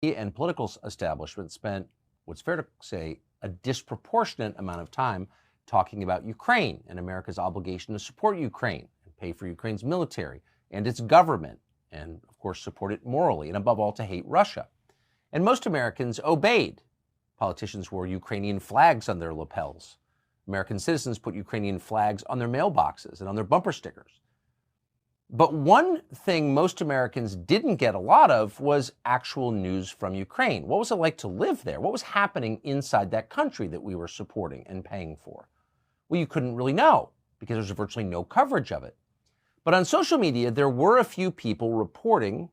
and political establishment spent, what's fair to say, a disproportionate amount of time talking about Ukraine and America's obligation to support Ukraine and pay for Ukraine's military and its government, and of course support it morally, and above all to hate Russia. And most Americans obeyed. Politicians wore Ukrainian flags on their lapels. American citizens put Ukrainian flags on their mailboxes and on their bumper stickers. But one thing most Americans didn't get a lot of was actual news from Ukraine. What was it like to live there? What was happening inside that country that we were supporting and paying for? Well, you couldn't really know because there's virtually no coverage of it. But on social media, there were a few people reporting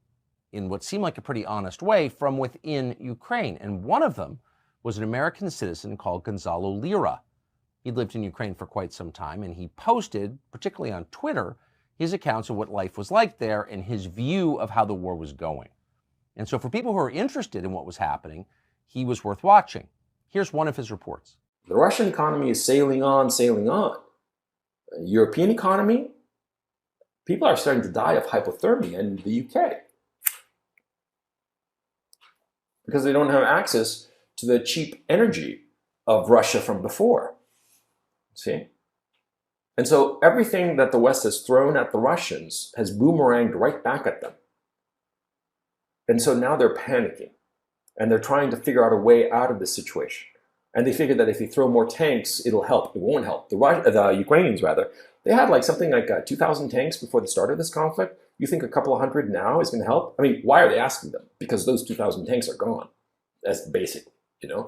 in what seemed like a pretty honest way from within Ukraine. And one of them was an American citizen called Gonzalo Lira. He'd lived in Ukraine for quite some time, and he posted, particularly on Twitter, his accounts of what life was like there and his view of how the war was going. And so for people who are interested in what was happening, he was worth watching. Here's one of his reports. The Russian economy is sailing on, sailing on. European economy, people are starting to die of hypothermia in the UK because they don't have access to the cheap energy of Russia from before. See? And so everything that the West has thrown at the Russians has boomeranged right back at them. And so now they're panicking and they're trying to figure out a way out of this situation. And they figure that if they throw more tanks, it'll help. It won't help. The Ukrainians, they had like something like 2,000 tanks before the start of this conflict. You think a couple of hundred now is going to help? I mean, why are they asking them? Because those 2,000 tanks are gone. That's basic, you know?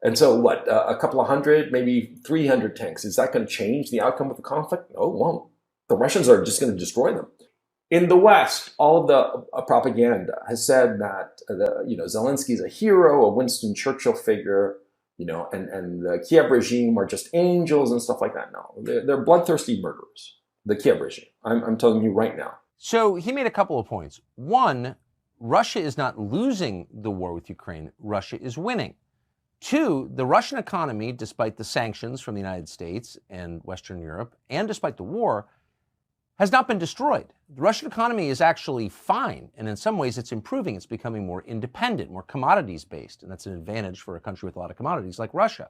And so what, a couple of hundred, maybe 300 tanks, is that going to change the outcome of the conflict? No, it won't. The Russians are just going to destroy them. In the West, all of the propaganda has said that Zelensky is a hero, a Winston Churchill figure, and the Kiev regime are just angels and stuff like that. No, they're bloodthirsty murderers, the Kiev regime. I'm telling you right now. So he made a couple of points. One, Russia is not losing the war with Ukraine. Russia is winning. Two, the Russian economy, despite the sanctions from the United States and Western Europe, and despite the war, has not been destroyed. The Russian economy is actually fine, and in some ways it's improving. It's becoming more independent, more commodities-based, and that's an advantage for a country with a lot of commodities like Russia.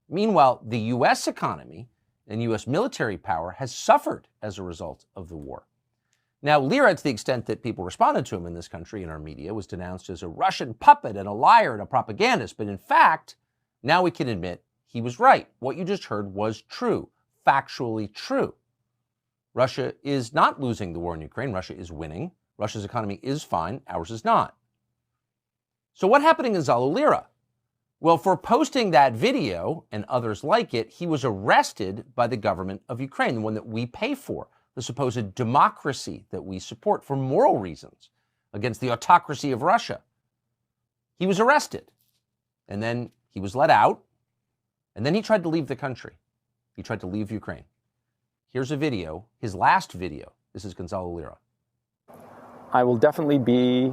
Meanwhile, the U.S. economy and U.S. military power has suffered as a result of the war. Now, Lira, to the extent that people responded to him in this country, in our media, was denounced as a Russian puppet and a liar and a propagandist. But in fact, now we can admit he was right. What you just heard was true, factually true. Russia is not losing the war in Ukraine. Russia is winning. Russia's economy is fine. Ours is not. So what happened to Gonzalo Lira? Well, for posting that video and others like it, he was arrested by the government of Ukraine, the one that we pay for, the supposed democracy that we support for moral reasons against the autocracy of Russia. He was arrested, and then he was let out, and then he tried to leave the country. He tried to leave Ukraine. Here's a video, his last video. This is Gonzalo Lira. I will definitely be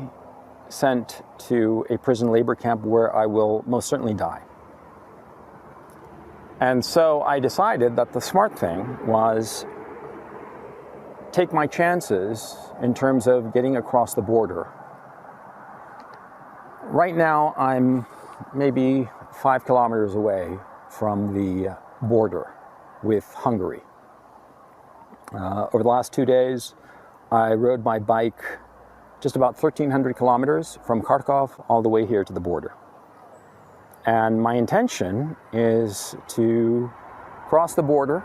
sent to a prison labor camp where I will most certainly die. And so I decided that the smart thing was take my chances in terms of getting across the border. Right now, I'm maybe 5 kilometers away from the border with Hungary. Over the last 2 days, I rode my bike just about 1,300 kilometers from Kharkov all the way here to the border. And my intention is to cross the border,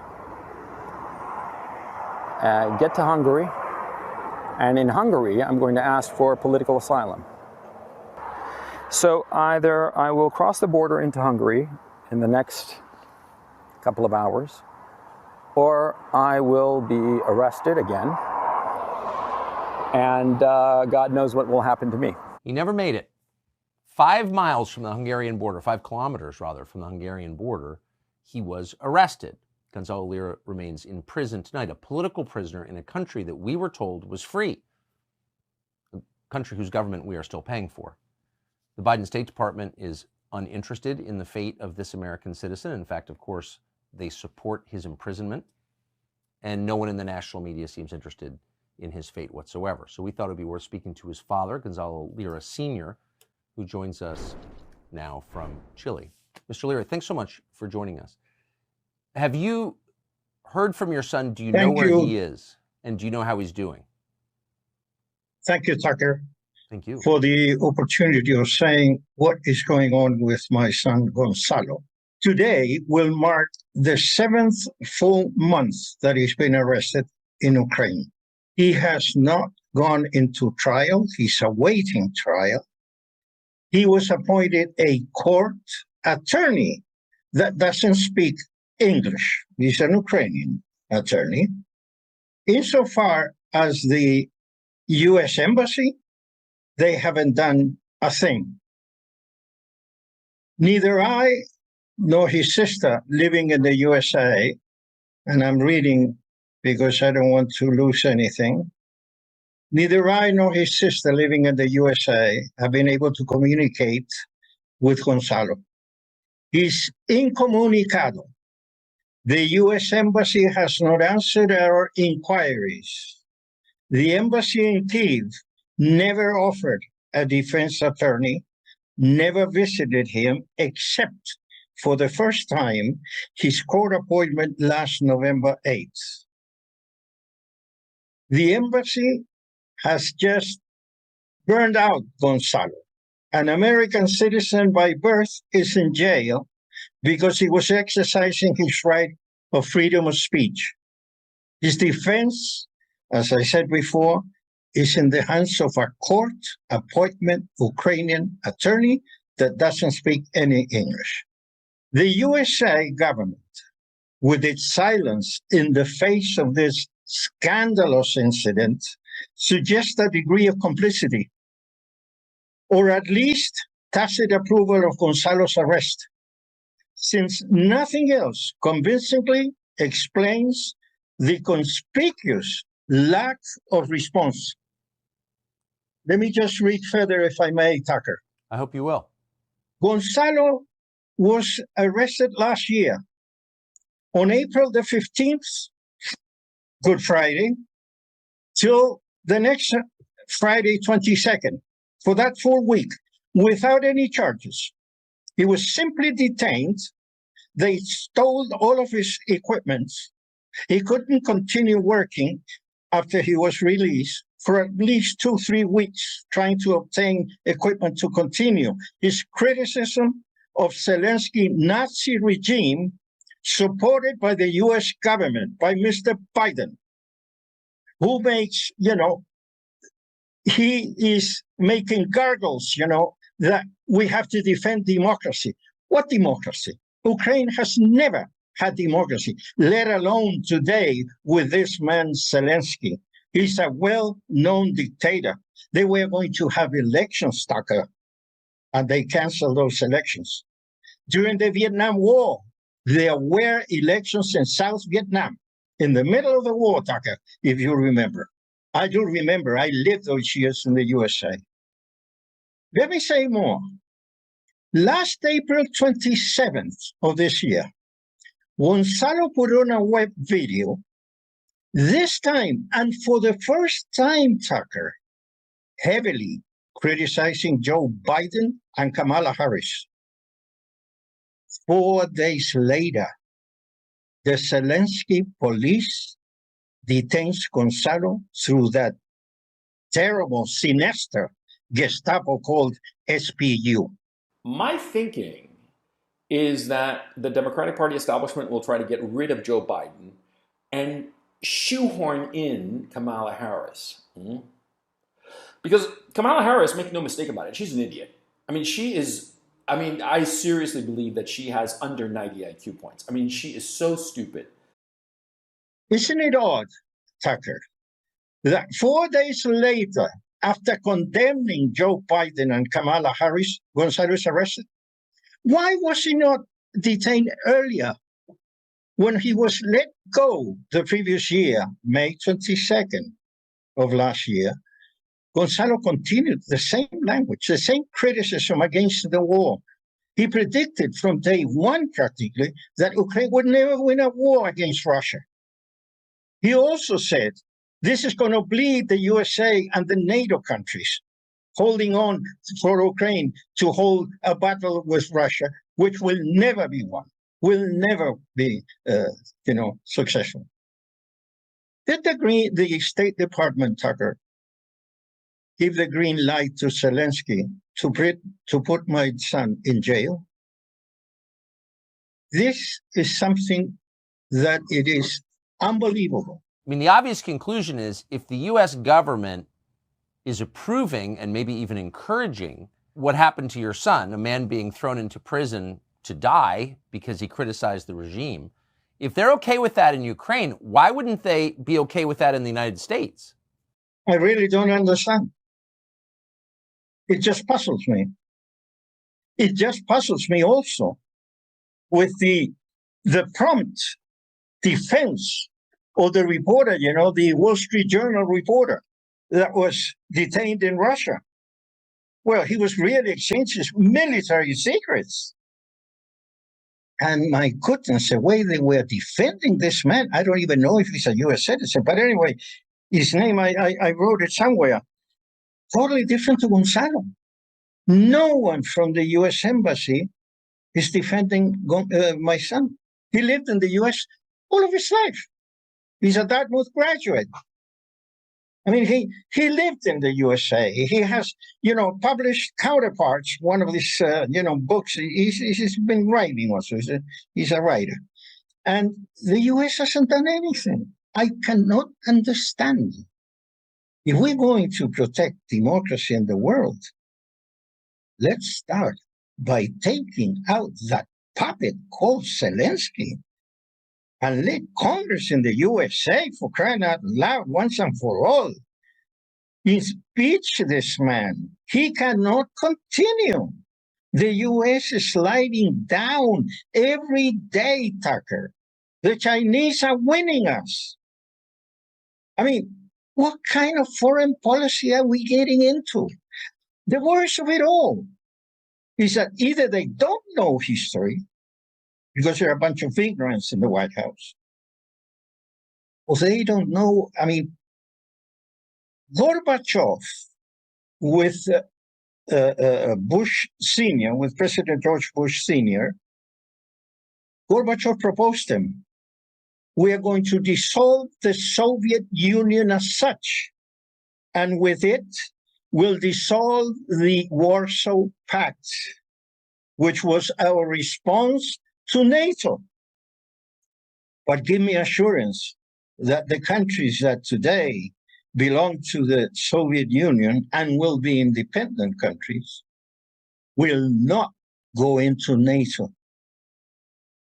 get to Hungary, and in Hungary, I'm going to ask for political asylum. So either I will cross the border into Hungary in the next couple of hours, or I will be arrested again, and God knows what will happen to me. He never made it. 5 miles from the Hungarian border, 5 kilometers rather, from the Hungarian border, he was arrested. Gonzalo Lira remains in prison tonight, a political prisoner in a country that we were told was free, a country whose government we are still paying for. The Biden State Department is uninterested in the fate of this American citizen. In fact, of course, they support his imprisonment, and no one in the national media seems interested in his fate whatsoever. So we thought it would be worth speaking to his father, Gonzalo Lira Sr., who joins us now from Chile. Mr. Leary, thanks so much for joining us. Have you heard from your son? Do you know where he is? And do you know how he's doing? Thank you, Tucker, Thank you. for the opportunity of saying what is going on with my son, Gonzalo. Today will mark the 7th full month that he's been arrested in Ukraine. He has not gone into trial. He's awaiting trial. He was appointed a court attorney that doesn't speak English. He's an Ukrainian attorney. Insofar as the U.S. Embassy, they haven't done a thing. Neither I nor his sister living in the USA, and I'm reading because I don't want to lose anything, neither I nor his sister living in the USA have been able to communicate with Gonzalo. He's incommunicado. The U.S. Embassy has not answered our inquiries. The embassy in Kyiv never offered a defense attorney, never visited him, except for the first time, his court appointment last November 8th. The embassy has just burned out Gonzalo. An American citizen by birth is in jail because he was exercising his right of freedom of speech. His defense, as I said before, is in the hands of a court appointment Ukrainian attorney that doesn't speak any English. The USA government, with its silence in the face of this scandalous incident, suggests a degree of complicity, or at least tacit approval of Gonzalo's arrest, since nothing else convincingly explains the conspicuous lack of response. Let me just read further, if I may, Tucker. I hope you will. Gonzalo was arrested last year on April the 15th, Good Friday, till the next Friday, 22nd, for that full week, without any charges. He was simply detained. They stole all of his equipment. He couldn't continue working after he was released for at least 2-3 weeks, trying to obtain equipment to continue. His criticism of Zelensky's Nazi regime, supported by the US government, by Mr. Biden, who makes, he is making gargles, that we have to defend democracy. What democracy? Ukraine has never had democracy, let alone today with this man Zelensky. He's a well-known dictator. They were going to have elections, Tucker, and they canceled those elections. During the Vietnam War, there were elections in South Vietnam, in the middle of the war, Tucker, if you remember. I do remember. I lived those years in the USA. Let me say more. Last April 27th of this year, Gonzalo put on a web video, this time, and for the first time, Tucker, heavily criticizing Joe Biden and Kamala Harris. 4 days later, the Zelensky police detains Gonzalo through that terrible, sinister Gestapo called SPU. My thinking is that the Democratic Party establishment will try to get rid of Joe Biden and shoehorn in Kamala Harris. Because Kamala Harris, make no mistake about it, she's an idiot. I seriously believe that she has under 90 IQ points. She is so stupid. Isn't it odd, Tucker, that 4 days later, after condemning Joe Biden and Kamala Harris, Gonzalo is arrested? Why was he not detained earlier? When he was let go the previous year, May 22nd of last year, Gonzalo continued the same language, the same criticism against the war. He predicted from day one, practically, that Ukraine would never win a war against Russia. He also said, this is going to bleed the USA and the NATO countries. holding on for Ukraine to hold a battle with Russia, which will never be won, will never be, successful. Did the State Department, Tucker, give the green light to Zelensky to put my son in jail? This is something that it is unbelievable. I mean, the obvious conclusion is if the U.S. government is approving and maybe even encouraging what happened to your son, a man being thrown into prison to die because he criticized the regime, if they're okay with that in Ukraine, why wouldn't they be okay with that in the United States? I really don't understand. It just puzzles me. It just puzzles me also with the prompt defense of the reporter, the Wall Street Journal reporter that was detained in Russia. Well, he was really exchanging military secrets. And my goodness, the way they were defending this man, I don't even know if he's a U.S. citizen. But anyway, his name, I wrote it somewhere, totally different to Gonzalo. No one from the U.S. Embassy is defending my son. He lived in the U.S. all of his life. He's a Dartmouth graduate. I mean, he lived in the USA. He has, published Counterparts, one of his, books. He's been writing also. He's a writer. And the US hasn't done anything. I cannot understand. If we're going to protect democracy in the world, let's start by taking out that puppet called Zelensky and let Congress in the USA, for crying out loud, once and for all, impeach this man. He cannot continue. The US is sliding down every day, Tucker. The Chinese are winning us. I mean, what kind of foreign policy are we getting into? The worst of it all is that either they don't know history, because there are a bunch of ignorance in the White House, or they don't know. I mean, Gorbachev with Bush Sr., with President George Bush Sr., Gorbachev proposed him. We are going to dissolve the Soviet Union as such, and with it, we'll dissolve the Warsaw Pact, which was our response to NATO. But give me assurance that the countries that today belong to the Soviet Union and will be independent countries will not go into NATO.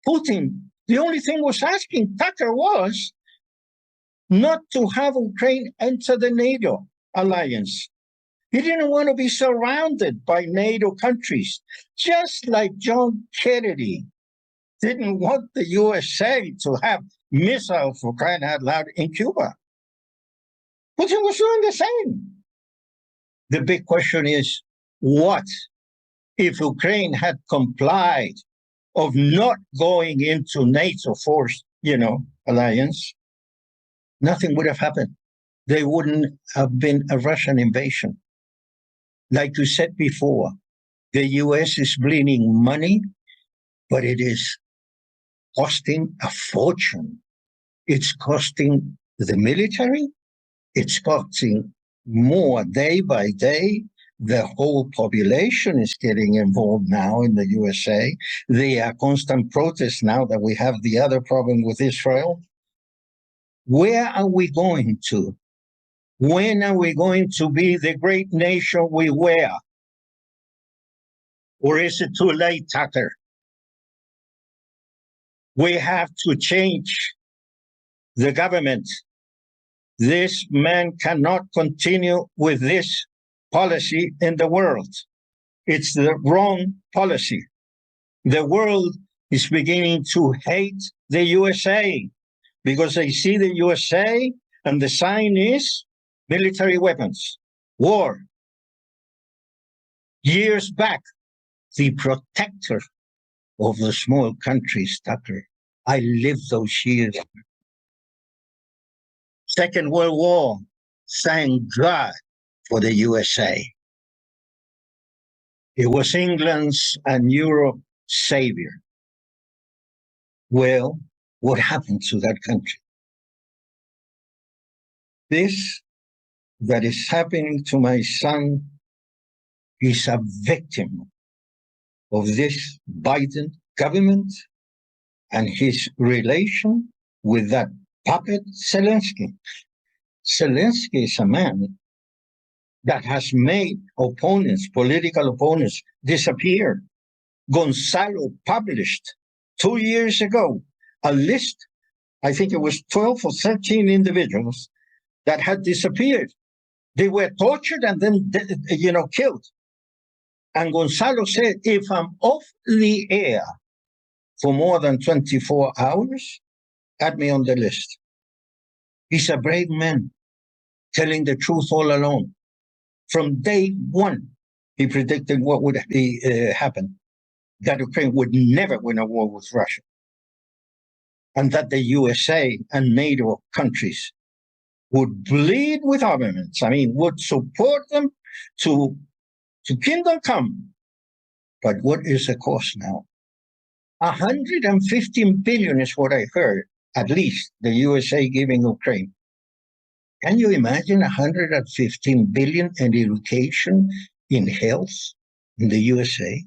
Putin, the only thing was asking Tucker was not to have Ukraine enter the NATO alliance. He didn't want to be surrounded by NATO countries, just like John Kennedy didn't want the USA to have missiles, for crying out loud, in Cuba. Putin was doing the same. The big question is, what if Ukraine had complied of not going into NATO force, alliance? Nothing would have happened. There wouldn't have been a Russian invasion. Like you said before, the US is bleeding money, but it is costing a fortune. It's costing the military. It's costing more day by day. The whole population is getting involved now in the USA. There are constant protests now that we have the other problem with Israel. Where are we going to? When are we going to be the great nation we were? Or is it too late, Tucker? We have to change the government. This man cannot continue with this policy in the world. It's the wrong policy. The world is beginning to hate the USA because they see the USA and the sign is military weapons, war. Years back, the protector of the small countries, Tucker. I lived those years. Second World War, thank God for the USA. He was England's and Europe's savior. Well, what happened to that country? This that is happening to my son is a victim of this Biden government and his relation with that puppet Zelensky. Zelensky is a man that has made opponents, political opponents, disappear. Gonzalo published 2 years ago a list, I think it was 12 or 13 individuals that had disappeared. They were tortured and then, killed. And Gonzalo said, if I'm off the air for more than 24 hours, add me on the list. He's a brave man, telling the truth all along. From day one, he predicted what would happen, that Ukraine would never win a war with Russia, and that the USA and NATO countries would bleed with armaments. Would support them to kingdom come. But what is the cost now? 115 billion is what I heard, at least the USA giving Ukraine. Can you imagine 115 billion in education, in health, in the USA?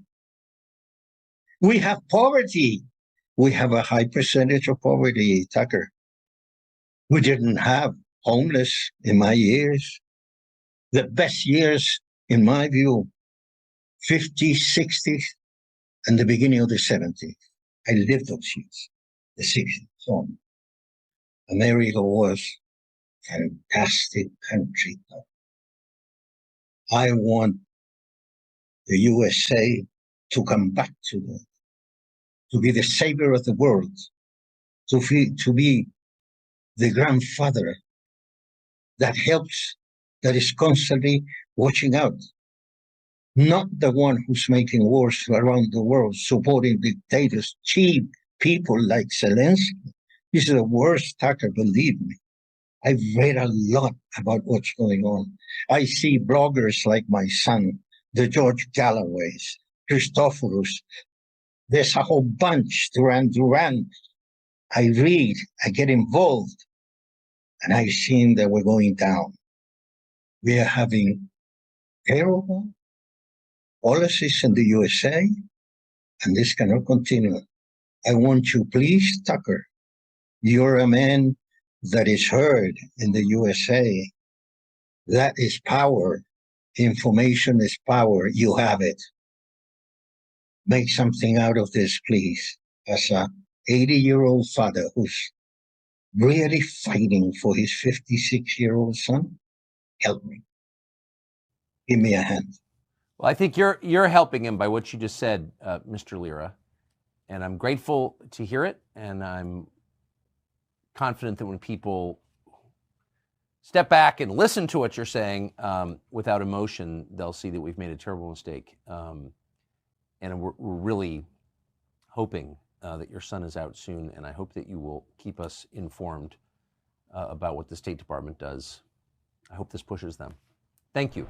We have poverty. We have a high percentage of poverty, Tucker. We didn't have homeless in my years. The best years, in my view, 50s, 60s, and the beginning of the 70s. I lived those years, the 60s. So America was a fantastic country. I want the USA to come back to be the savior of the world, to be the grandfather that helps, that is constantly watching out. Not the one who's making wars around the world, supporting dictators, cheap people like Zelensky. This is the worst, Tucker, believe me. I've read a lot about what's going on. I see bloggers like my son, the George Galloways, Christophorus. There's a whole bunch, Duran. I read, I get involved, and I've seen that we're going down. We are having terrible policies in the USA, and this cannot continue. I want you, please, Tucker, you're a man that is heard in the USA. That is power. Information is power. You have it. Make something out of this, please. As a 80-year-old father who's really fighting for his 56-year-old son, help me. Give me a hand. Well, I think you're helping him by what you just said, Mr. Lira, and I'm grateful to hear it, and I'm confident that when people step back and listen to what you're saying without emotion, they'll see that we've made a terrible mistake. And we're really hoping that your son is out soon, and I hope that you will keep us informed about what the State Department does. I hope this pushes them. Thank you.